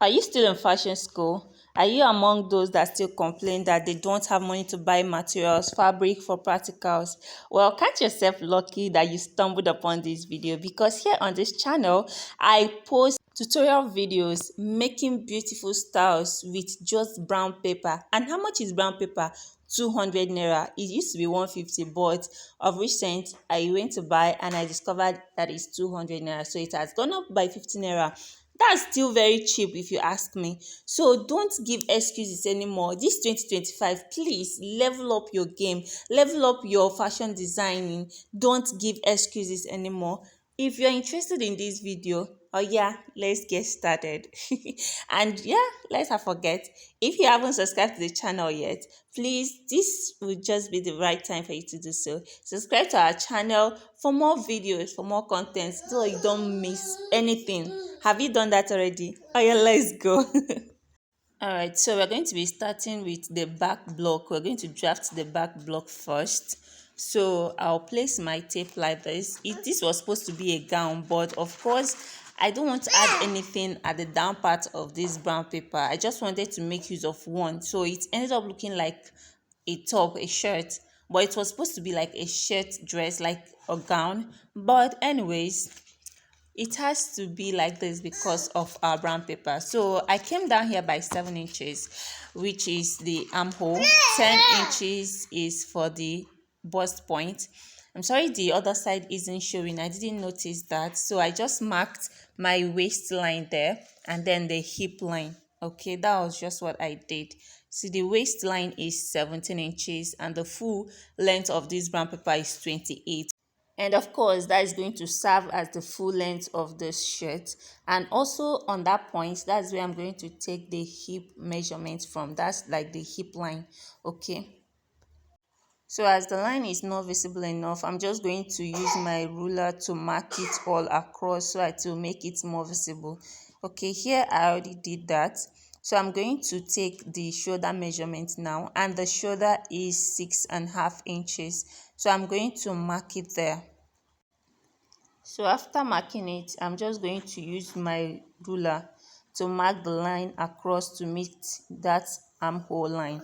Are you still in fashion school? Are you among those that still complain that they don't have money to buy materials, fabric for practicals? Well, count yourself lucky that you stumbled upon this video because here on this channel, I post tutorial videos making beautiful styles with just brown paper. And how much is brown paper? 200 naira. It used to be 150, but of recent I went to buy and I discovered that it's 200 naira. So it has gone up by 50 naira. That's still very cheap if you ask me. So don't give excuses anymore. This 2025, please level up your game, level up your fashion designing. Don't give excuses anymore. If you're interested in this video, oh yeah, let's get started. And yeah, let's not forget, if you haven't subscribed to the channel yet, please, this would just be the right time for you to do so. Subscribe to our channel for more videos, for more content, so you don't miss anything. Have you done that already? Oh yeah, let's go. All right, so we're going to be starting with the back block. We're going to draft the back block first. So I'll place my tape like this. This was supposed to be a gown, but of course, I don't want to add anything at the down part of this brown paper. I just wanted to make use of one. So it ended up looking like a top, a shirt, but it was supposed to be like a shirt dress, like a gown. But anyways, it has to be like this because of our brown paper. So I came down here by 7 inches, which is the armhole. 10 inches is for the bust point. I'm sorry the other side isn't showing. I didn't notice that. So I just marked my waistline there and then the hip line. Okay, that was just what I did. See, the waistline is 17 inches and the full length of this brown paper is 28. And of course, that is going to serve as the full length of the shirt. And also on that point, that's where I'm going to take the hip measurement from. That's like the hip line. Okay. So as the line is not visible enough, I'm just going to use my ruler to mark it all across so as to make it more visible. Okay, here I already did that. So I'm going to take the shoulder measurement now, and the shoulder is 6.5 inches. So I'm going to mark it there. So after marking it, I'm just going to use my ruler to mark the line across to meet that armhole line,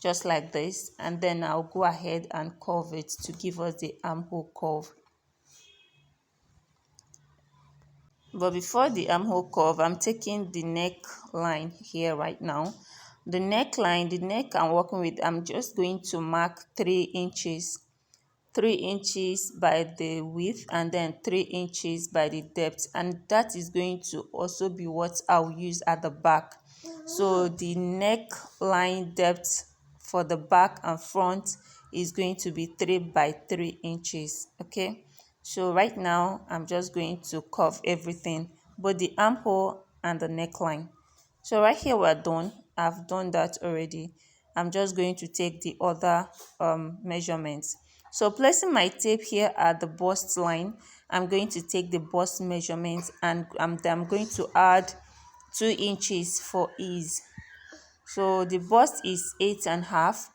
just like this. And then I'll go ahead and curve it to give us the armhole curve. But before the armhole curve, I'm taking the neck line here right now. The neckline, the neck I'm working with, I'm just going to mark 3 inches. 3 inches by the width and then 3 inches by the depth, and that is going to also be what I'll use at the back. So the neckline depth for the back and front is going to be 3 by 3 inches. Okay, so right now I'm just going to curve everything, both the armhole and the neckline. So right here we're done. I've done that already. I'm just going to take the other measurements. So placing my tape here at the bust line, I'm going to take the bust measurements and I'm going to add 2 inches for ease. So the bust is 8.5.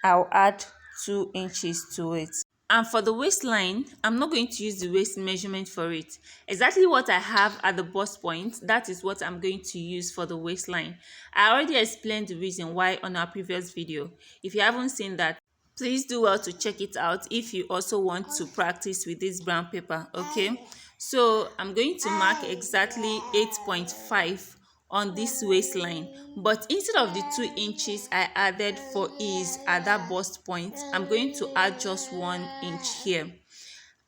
I'll add 2 inches to it. And for the waistline, I'm not going to use the waist measurement for it. Exactly what I have at the bust point, that is what I'm going to use for the waistline. I already explained the reason why on our previous video. If you haven't seen that, please do well to check it out if you also want to practice with this brown paper. Okay, so I'm going to mark exactly 8.5 on this waistline, but instead of the 2 inches I added for ease at that bust point, I'm going to add just 1 inch here.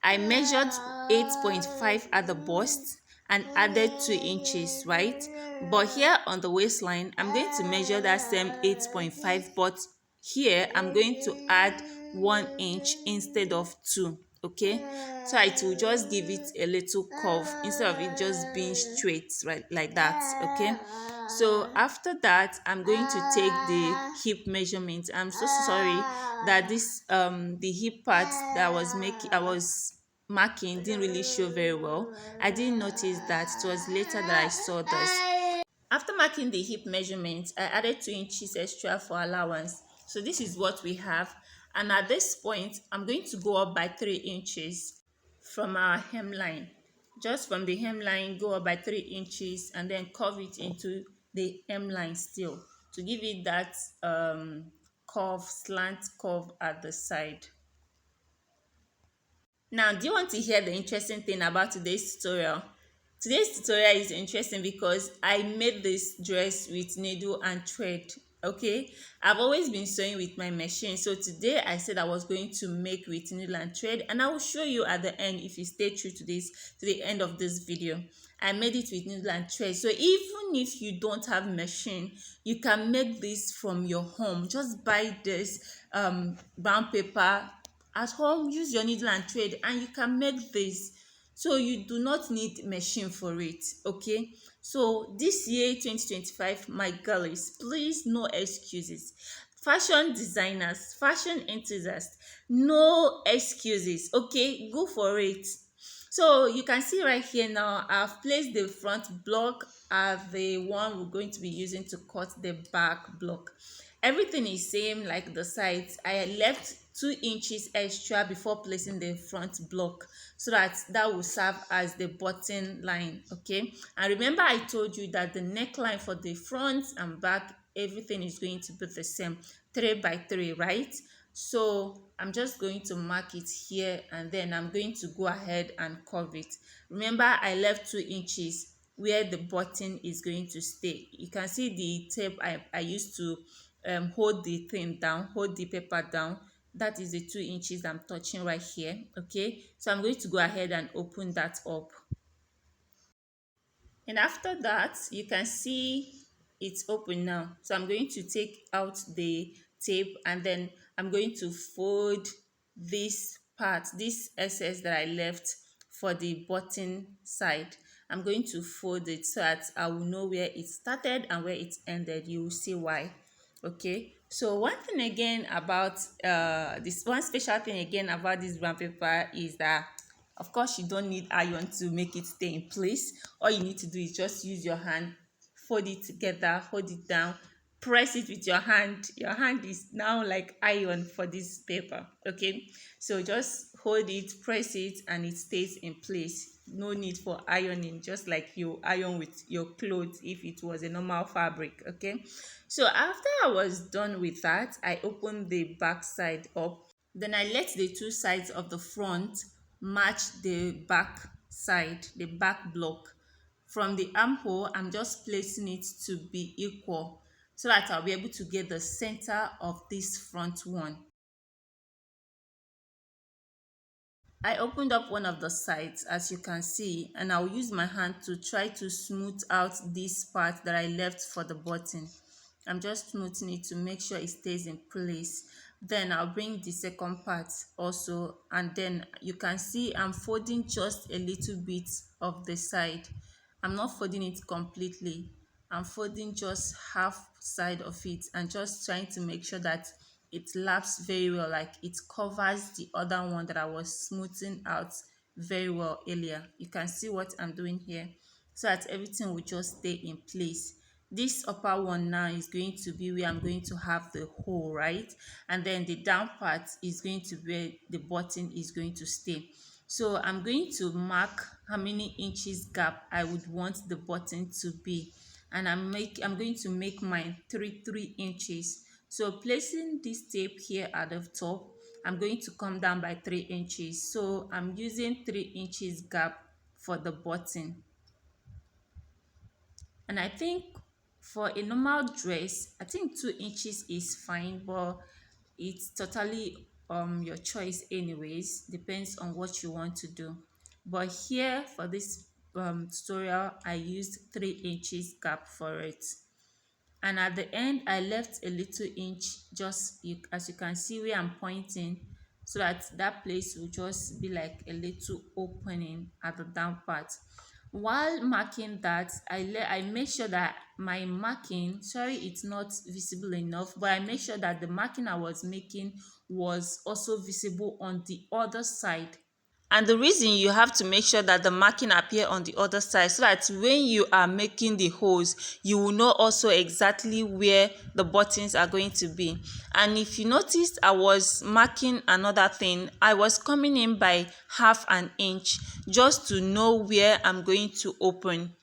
I measured 8.5 at the bust and added 2 inches, right? But here on the waistline, I'm going to measure that same 8.5, but here I'm going to add 1 inch instead of 2. Okay, so it will just give it a little curve instead of it just being straight, right, like that. Okay, so after that I'm going to take the hip measurement. I'm so sorry that this the hip part that I was marking didn't really show very well. I didn't notice that. It was later that I saw this. After marking the hip measurement, I added 2 inches extra for allowance. So this is what we have. And at this point, I'm going to go up by 3 inches from our hemline. Just from the hemline, go up by 3 inches and then curve it into the hemline still to give it that curve, slant curve at the side. Now, do you want to hear the interesting thing about today's tutorial? Today's tutorial is interesting because I made this dress with needle and thread. Okay, I've always been sewing with my machine, so today I said I was going to make with needle and thread, and I will show you at the end if you stay true to the end of this video. I made it with needle and thread, so even if you don't have machine, you can make this from your home. Just buy this brown paper at home, use your needle and thread, and you can make this. So you do not need machine for it. Okay, so this year 2025, my girlies, please, no excuses. Fashion designers, fashion enthusiasts, no excuses. Okay, go for it. So you can see right here now, I've placed the front block as the one we're going to be using to cut the back block. Everything is same like the sides. I left 2 inches extra before placing the front block so that will serve as the button line. Okay, and remember I told you that the neckline for the front and back, everything is going to be the same, 3 by 3, right? So I'm just going to mark it here, and then I'm going to go ahead and curve it. Remember I left 2 inches where the button is going to stay. You can see the tape I used to hold the thing down, hold the paper down. That is the 2 inches I'm touching right here. Okay, so I'm going to go ahead and open that up. And after that, you can see it's open now. So I'm going to take out the tape, and then I'm going to fold this part, this excess that I left for the button side. I'm going to fold it so that I will know where it started and where it ended. You will see why. Okay, so one thing again about this one special thing again about this brown paper is that, of course, you don't need iron to make it stay in place. All you need to do is just use your hand, fold it together, hold it down, press it with your hand. Your hand is now like iron for this paper. Okay, so just hold it, press it, and it stays in place. No need for ironing, just like you iron with your clothes if it was a normal fabric. Okay, so after I was done with that, I opened the back side up. Then I let the two sides of the front match the back side, the back block. From the armhole, I'm just placing it to be equal so that I'll be able to get the center of this front one. I opened up one of the sides, as you can see, and I'll use my hand to try to smooth out this part that I left for the button. I'm just smoothing it to make sure it stays in place. Then I'll bring the second part also, and then you can see I'm folding just a little bit of the side. I'm not folding it completely. I'm folding just half side of it and just trying to make sure that it laps very well, like it covers the other one that I was smoothing out very well earlier. You can see what I'm doing here so that everything will just stay in place. This upper one now is going to be where I'm going to have the hole, right? And then the down part is going to be where the button is going to stay. So I'm going to mark how many inches gap I would want the button to be, and I'm going to make mine 3 inches. So placing this tape here at the top, I'm going to come down by 3 inches. So I'm using 3 inches gap for the button. And I think for a normal dress, I think 2 inches is fine, but it's totally your choice anyways, depends on what you want to do. But here for this tutorial, I used 3 inches gap for it. And at the end, I left a little inch, just as you can see where I'm pointing, so that that place will just be like a little opening at the down part. While marking that, I make sure that my marking, sorry it's not visible enough, but I make sure that the marking I was making was also visible on the other side. And the reason you have to make sure that the marking appear on the other side, so that when you are making the holes, you will know also exactly where the buttons are going to be. And if you noticed, I was marking another thing. I was coming in by half an inch just to know where I'm going to open.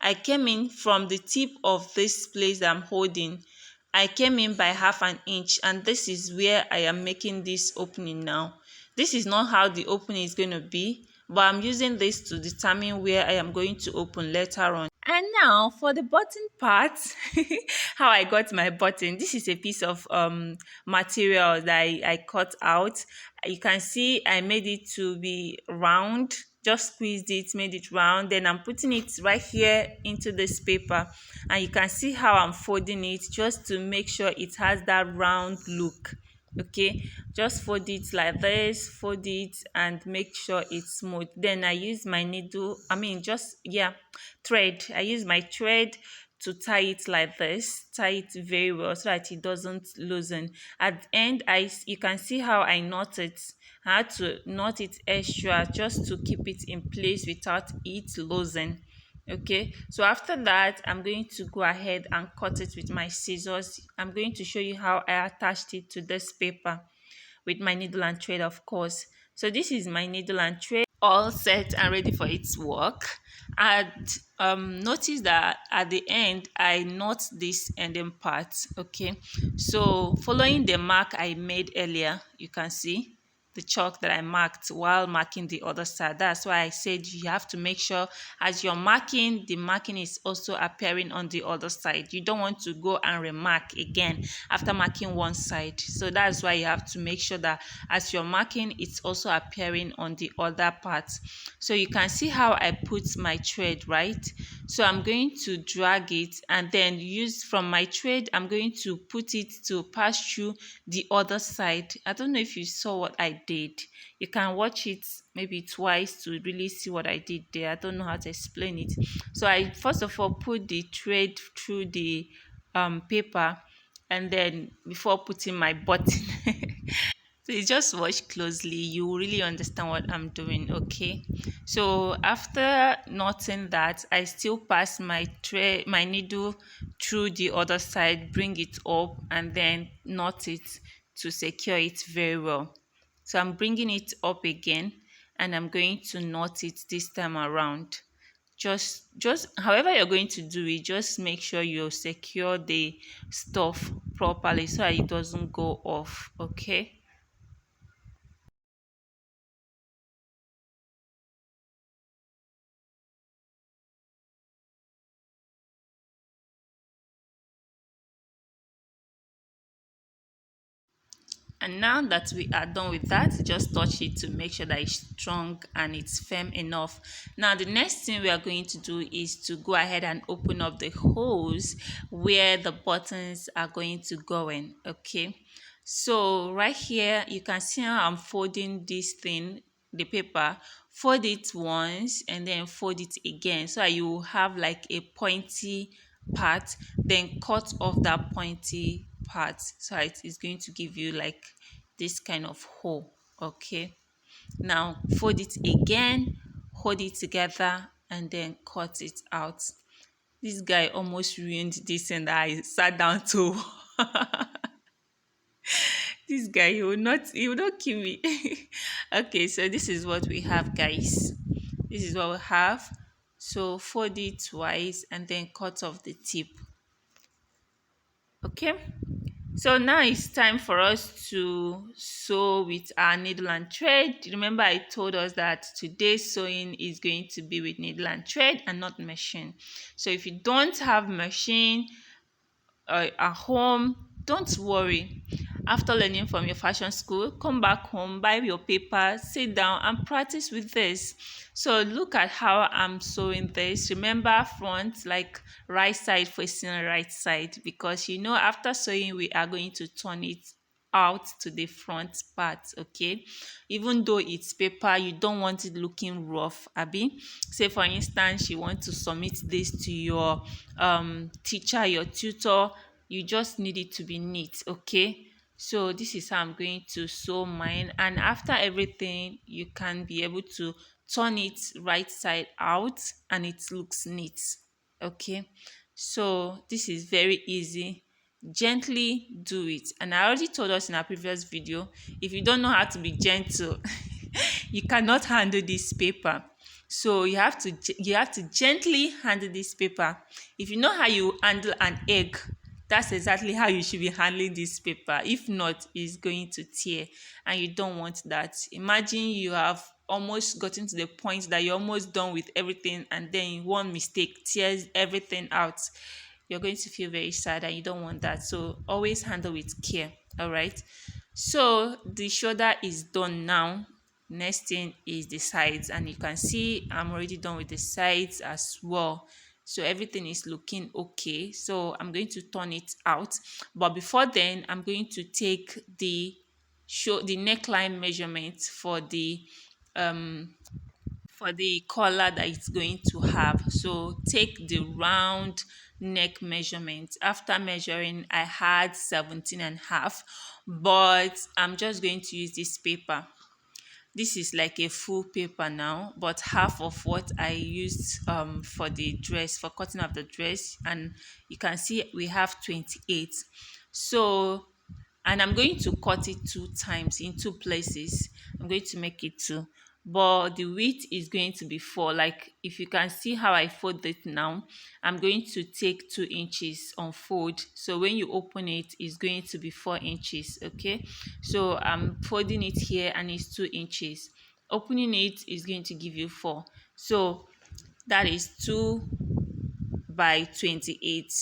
I came in from the tip of this place that I'm holding. I came in by half an inch, and this is where I am making this opening now. This is not how the opening is going to be, but I'm using this to determine where I am going to open later on. And now for the button part, how I got my button. This is a piece of material that I cut out. You can see I made it to be round, just squeezed it, made it round. Then I'm putting it right here into this paper, and you can see how I'm folding it just to make sure it has that round look. Okay, just fold it like this, fold it and make sure it's smooth. Then I use my needle, thread. I use my thread to tie it like this, tie it very well so that it doesn't loosen. At the end, you can see how I knot it. I had to knot it extra just to keep it in place without it losing. Okay, so after that, I'm going to go ahead and cut it with my scissors. I'm going to show you how I attached it to this paper with my needle and thread, of course. So this is my needle and thread all set and ready for its work. And notice that at the end I knot this ending part. Okay, so following the mark I made earlier, you can see the chalk that I marked while marking the other side. That's why I said you have to make sure as you're marking, the marking is also appearing on the other side. You don't want to go and remark again after marking one side. So that's why you have to make sure that as you're marking, it's also appearing on the other part. So you can see how I put my thread, right? So I'm going to drag it and then use from my thread, I'm going to put it to pass through the other side. I don't know if you saw what I did. You can watch it maybe twice to really see what I did there. I don't know how to explain it. So I first of all put the thread through the paper, and then before putting my button. So you just watch closely, you will really understand what I'm doing. Okay, so after knotting that, I still pass my needle through the other side, bring it up and then knot it to secure it very well. So I'm bringing it up again and I'm going to knot it this time around. Just however you're going to do it, just make sure you secure the stuff properly so that it doesn't go off. Okay. And now that we are done with that, just touch it to make sure that it's strong and it's firm enough. Now the next thing we are going to do is to go ahead and open up the holes where the buttons are going to go in. Okay, so right here you can see how I'm folding this thing, the paper. Fold it once and then fold it again so that you have like a pointy part, then cut off that pointy part so it is going to give you like this kind of hole. Okay, now fold it again, hold it together and then cut it out. This guy almost ruined this and I sat down to this guy, he will not kill me. Okay, so this is what we have, guys. This is what we have. So fold it twice and then cut off the tip. Okay, so now it's time for us to sew with our needle and thread. Remember I told us that today's sewing is going to be with needle and thread and not machine. So if you don't have machine at home, don't worry. After learning from your fashion school, come back home, buy your paper, sit down and practice with this. So look at how I'm sewing this. Remember front, like right side facing right side, because you know after sewing we are going to turn it out to the front part. Okay, even though it's paper, you don't want it looking rough. Abby, say for instance you want to submit this to your teacher, your tutor, you just need it to be neat. Okay, so this is how I'm going to sew mine, and after everything you can be able to turn it right side out and it looks neat. Okay, so this is very easy. Gently do it, and I already told us in our previous video, if you don't know how to be gentle you cannot handle this paper. So you have to gently handle this paper. If you know how you handle an egg, that's exactly how you should be handling this paper. If not, it's going to tear, and you don't want that. Imagine you have almost gotten to the point that you're almost done with everything, and then one mistake tears everything out. You're going to feel very sad, and you don't want that. So always handle with care. All right. So the shoulder is done now. Next thing is the sides, and you can see I'm already done with the sides as well. So everything is looking okay. So I'm going to turn it out, but before then I'm going to take the neckline measurement um for the collar that it's going to have. So take the round neck measurement. After measuring, I had 17 and a half, but I'm just going to use this paper. This is like a full paper now, but half of what I used for the dress, for cutting of the dress. And you can see we have 28. So, and I'm going to cut it two times in two places. I'm going to make it two, but the width is going to be 4. Like if you can see how I fold it now, I'm going to take 2 inches on fold. So when you open it, it's going to be 4 inches. Okay, so I'm folding it here and it's 2 inches. Opening it is going to give you 4. So that is 2 by 28,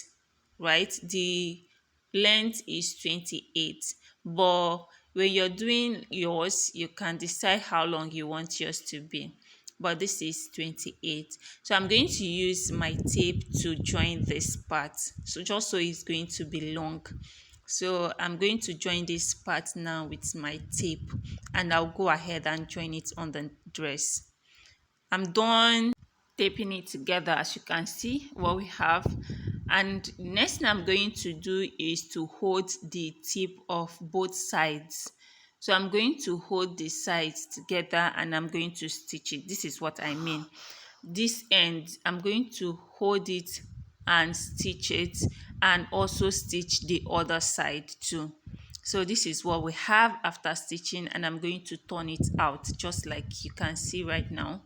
right? The length is 28, but when you're doing yours, you can decide how long you want yours to be, but this is 28. So I'm going to use my tape to join this part, so just so it's going to be long. So I'm going to join this part now with my tape, and I'll go ahead and join it on the dress. I'm done taping it together, as you can see what we have. And next thing I'm going to do is to hold the tip of both sides. So I'm going to hold the sides together and I'm going to stitch it. This is what I mean. This end, I'm going to hold it and stitch it, and also stitch the other side too. So this is what we have after stitching, and I'm going to turn it out just like you can see right now.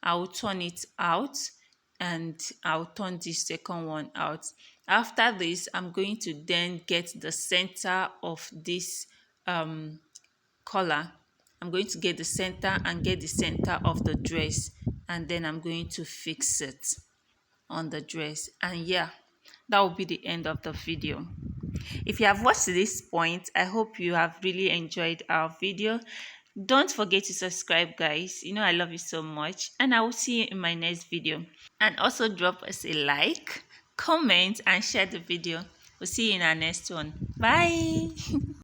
I'll turn it out, and I'll turn this second one out. After this, I'm going to then get the center of this collar. I'm going to get the center and get the center of the dress, and then I'm going to fix it on the dress. And yeah, that will be the end of the video. If you have watched to this point, I hope you have really enjoyed our video. Don't forget to subscribe, guys. You know I love you so much, and I will see you in my next video. And also drop us a like, comment, and share the video. We'll see you in our next one. Bye.